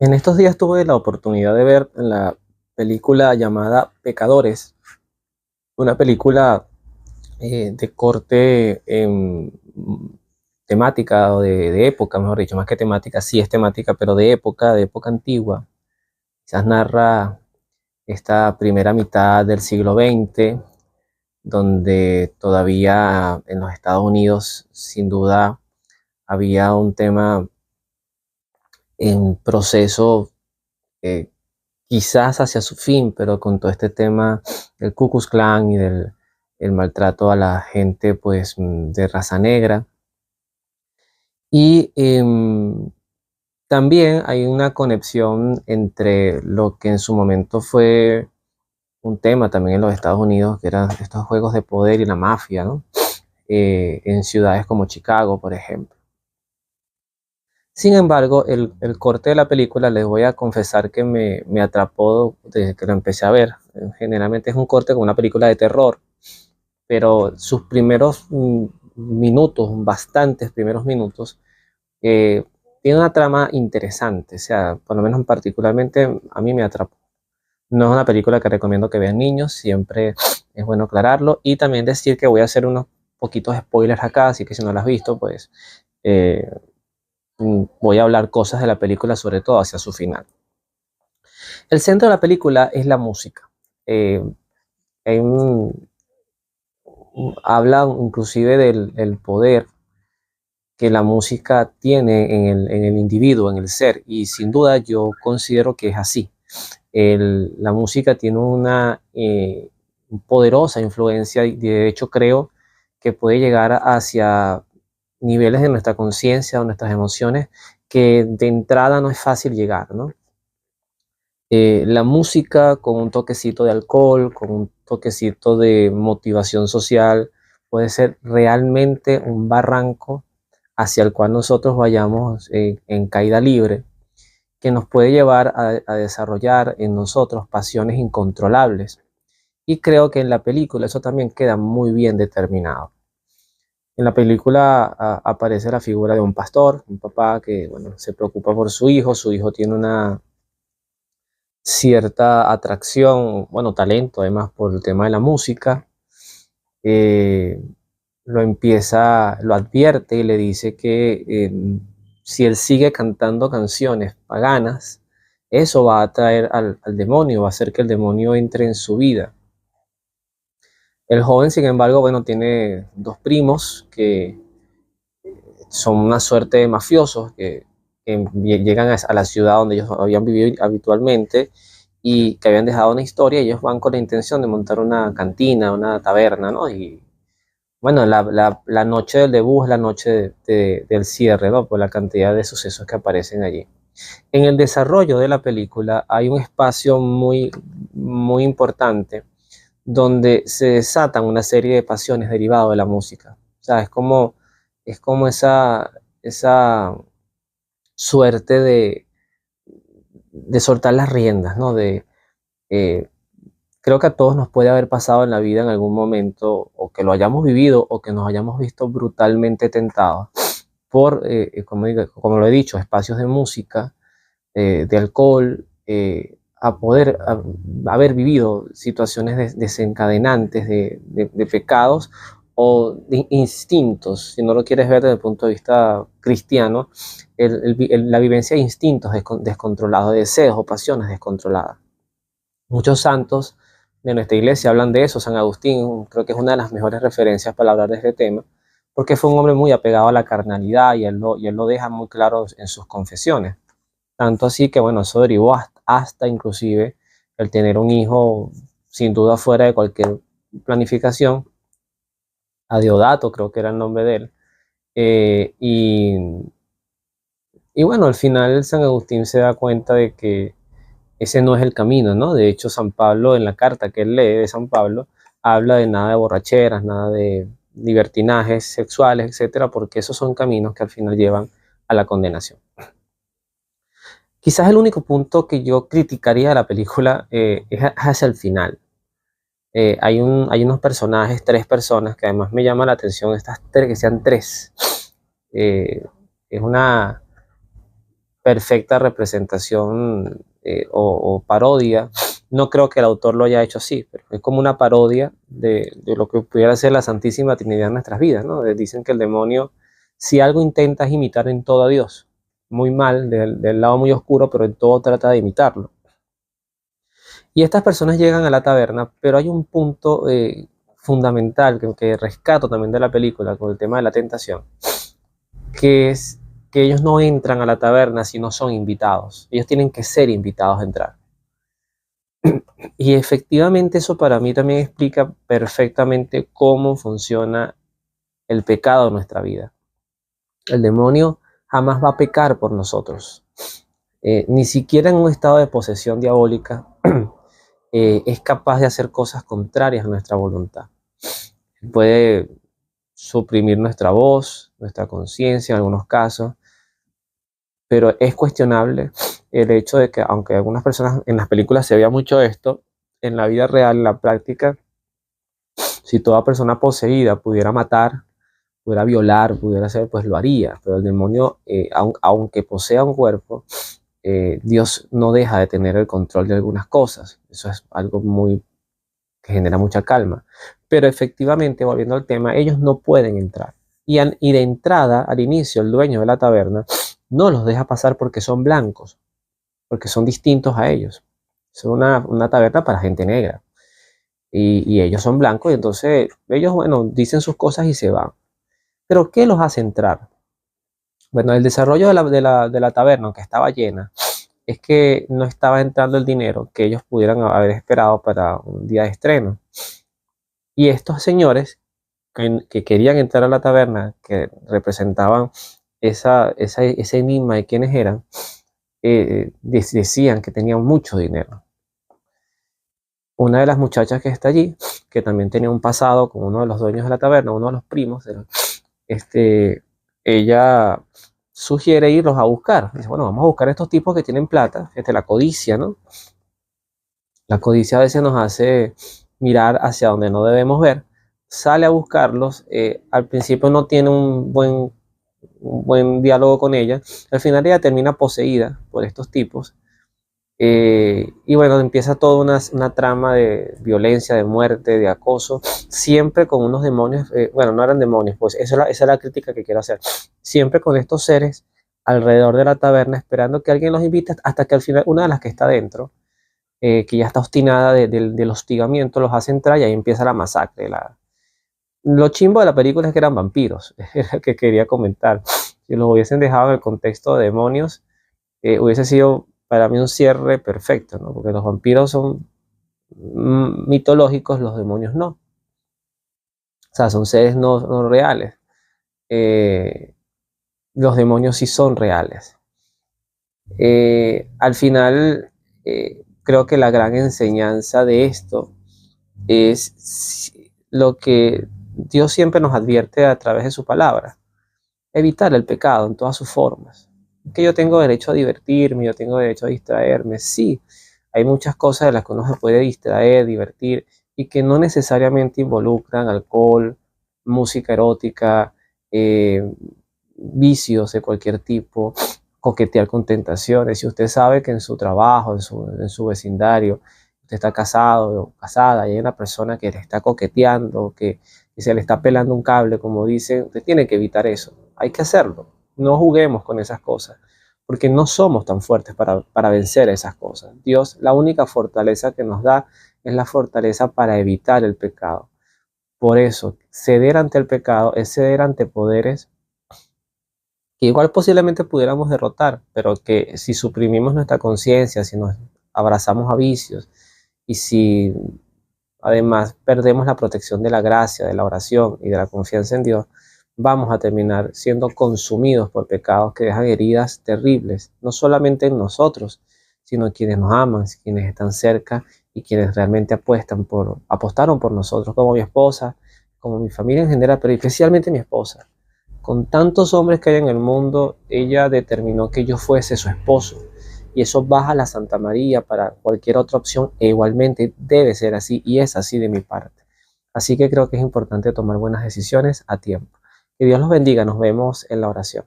En estos días tuve la oportunidad de ver la película llamada Pecadores, una película de corte temática o de época, mejor dicho, más que temática, sí es temática, pero de época antigua. Quizás narra esta primera mitad del siglo XX, donde todavía en los Estados Unidos, sin duda, había un tema en proceso, eh, quizás hacia su fin, pero con todo este tema del Ku Klux Klan y del el maltrato a la gente pues de raza negra. Y también hay una conexión entre lo que en su momento fue un tema también en los Estados Unidos, que eran estos juegos de poder y la mafia, ¿no? En ciudades como Chicago, por ejemplo. Sin embargo, el corte de la película, les voy a confesar que me atrapó desde que lo empecé a ver. Generalmente es un corte con una película de terror, pero sus primeros minutos, bastantes primeros minutos, eh, tiene una trama interesante. O sea, por lo menos particularmente a mí me atrapó. No es una película que recomiendo que vean niños, siempre es bueno aclararlo. Y también decir que voy a hacer unos poquitos spoilers acá, así que si no lo has visto, pues eh, voy a hablar cosas de la película, sobre todo hacia su final. El centro de la película es la música. Eh, hay habla inclusive del poder que la música tiene en el individuo, en el ser, y sin duda yo considero que es así. La música tiene una poderosa influencia y de hecho creo que puede llegar hacia niveles de nuestra conciencia o nuestras emociones que de entrada no es fácil llegar, ¿no? La música con un toquecito de alcohol, con un toquecito de motivación social, puede ser realmente un barranco hacia el cual nosotros vayamos en caída libre, que nos puede llevar a desarrollar en nosotros pasiones incontrolables. Y creo que en la película eso también queda muy bien determinado. En la película aparece la figura de un pastor, un papá que bueno, se preocupa por su hijo tiene una cierta atracción, bueno, talento además por el tema de la música. eh, lo advierte y le dice que si él sigue cantando canciones paganas, eso va a atraer al demonio, va a hacer que el demonio entre en su vida. El joven, sin embargo, bueno, tiene dos primos que son una suerte de mafiosos que llegan a la ciudad donde ellos habían vivido habitualmente y que habían dejado una historia. Ellos van con la intención de montar una cantina, una taberna, ¿no? Y bueno, la noche del debut es la noche del cierre, ¿no? Por la cantidad de sucesos que aparecen allí. En el desarrollo de la película hay un espacio muy importante donde se desatan una serie de pasiones derivadas de la música. O sea, es como esa suerte de soltar las riendas, ¿no? Eh, Creo que a todos nos puede haber pasado en la vida en algún momento, o que lo hayamos vivido, o que nos hayamos visto brutalmente tentados por, como lo he dicho, espacios de música, de alcohol, haber vivido situaciones desencadenantes de pecados o de instintos, si no lo quieres ver desde el punto de vista cristiano, la vivencia de instintos descontrolados, de deseos o pasiones descontroladas. Muchos santos de nuestra iglesia hablan de eso. San Agustín creo que es una de las mejores referencias para hablar de este tema, porque fue un hombre muy apegado a la carnalidad y él lo deja muy claro en sus confesiones. Tanto así que, bueno, eso derivó hasta inclusive el tener un hijo sin duda fuera de cualquier planificación, a Diodato creo que era el nombre de él. Eh, y, y bueno, al final San Agustín se da cuenta de que ese no es el camino, ¿no? De hecho, San Pablo, en la carta que él lee de San Pablo, habla de nada de borracheras, nada de libertinajes sexuales, etcétera, porque esos son caminos que al final llevan a la condenación. Quizás el único punto que yo criticaría de la película es hacia el final. Hay unos personajes, tres personas, que además me llama la atención, estas tres, que sean tres. Eh, es una perfecta representación o parodia. No creo que el autor lo haya hecho así, pero es como una parodia de lo que pudiera ser la Santísima Trinidad en nuestras vidas, ¿no? Dicen que el demonio, si algo intenta es imitar en todo a Dios, muy mal, del lado muy oscuro, pero en todo trata de imitarlo. Y estas personas llegan a la taberna, pero hay un punto fundamental que rescato también de la película con el tema de la tentación, que es que ellos no entran a la taberna si no son invitados. Ellos tienen que ser invitados a entrar. Y efectivamente eso para mí también explica perfectamente cómo funciona el pecado en nuestra vida. El demonio jamás va a pecar por nosotros. Ni siquiera en un estado de posesión diabólica es capaz de hacer cosas contrarias a nuestra voluntad. Puede suprimir nuestra voz, nuestra conciencia en algunos casos, pero es cuestionable el hecho de que, aunque algunas personas en las películas se vea mucho esto, en la vida real, en la práctica, si toda persona poseída pudiera matar, pudiera violar, pudiera hacer, pues lo haría. Pero el demonio, aunque posea un cuerpo, Dios no deja de tener el control de algunas cosas. Eso es algo que genera mucha calma. Pero efectivamente, volviendo al tema, ellos no pueden entrar. Y de entrada, al inicio, el dueño de la taberna no los deja pasar porque son blancos, porque son distintos a ellos. Es una taberna para gente negra. Y ellos son blancos, y entonces ellos, bueno, dicen sus cosas y se van. Pero ¿qué los hace entrar? Bueno, el desarrollo de la taberna, aunque estaba llena, es que no estaba entrando el dinero que ellos pudieran haber esperado para un día de estreno. Y estos señores que querían entrar a la taberna, que representaban ese enigma de quiénes eran, decían que tenían mucho dinero. Una de las muchachas que está allí, que también tenía un pasado con uno de los dueños de la taberna, uno de los primos, ella sugiere irlos a buscar. Dice, bueno, vamos a buscar a estos tipos que tienen plata. La codicia, ¿no? La codicia a veces nos hace mirar hacia donde no debemos ver. Sale a buscarlos. Al principio no tiene un buen diálogo con ella. Al final ella termina poseída por estos tipos. Y bueno, empieza toda una trama de violencia, de muerte, de acoso, siempre con unos demonios, bueno, no eran demonios, pues esa es la crítica que quiero hacer, siempre con estos seres alrededor de la taberna, esperando que alguien los invite, hasta que al final una de las que está dentro, que ya está obstinada del hostigamiento, los hace entrar y ahí empieza la masacre. Lo chimbo de la película es que eran vampiros, es lo que quería comentar. Si los hubiesen dejado en el contexto de demonios, hubiese sido para mí un cierre perfecto, ¿no? Porque los vampiros son mitológicos, los demonios no. O sea, son seres no reales. Los demonios sí son reales. Al final, creo que la gran enseñanza de esto es lo que Dios siempre nos advierte a través de su palabra: evitar el pecado en todas sus formas. Que yo tengo derecho a divertirme, yo tengo derecho a distraerme, sí, hay muchas cosas de las que uno se puede distraer, divertir, y que no necesariamente involucran alcohol, música erótica, vicios de cualquier tipo, coquetear con tentaciones. Si usted sabe que en su trabajo, en su vecindario, usted está casado o casada y hay una persona que le está coqueteando, que se le está pelando un cable, como dicen, usted tiene que evitar eso. Hay que hacerlo. No juguemos con esas cosas, porque no somos tan fuertes para vencer esas cosas. Dios, la única fortaleza que nos da es la fortaleza para evitar el pecado. Por eso, ceder ante el pecado es ceder ante poderes que igual posiblemente pudiéramos derrotar, pero que si suprimimos nuestra conciencia, si nos abrazamos a vicios y si además perdemos la protección de la gracia, de la oración y de la confianza en Dios, vamos a terminar siendo consumidos por pecados que dejan heridas terribles, no solamente en nosotros, sino en quienes nos aman, quienes están cerca y quienes realmente apostaron por nosotros, como mi esposa, como mi familia en general, pero especialmente mi esposa. Con tantos hombres que hay en el mundo, ella determinó que yo fuese su esposo. Y eso baja la Santa María para cualquier otra opción, e igualmente debe ser así, y es así de mi parte. Así que creo que es importante tomar buenas decisiones a tiempo. Que Dios los bendiga, nos vemos en la oración.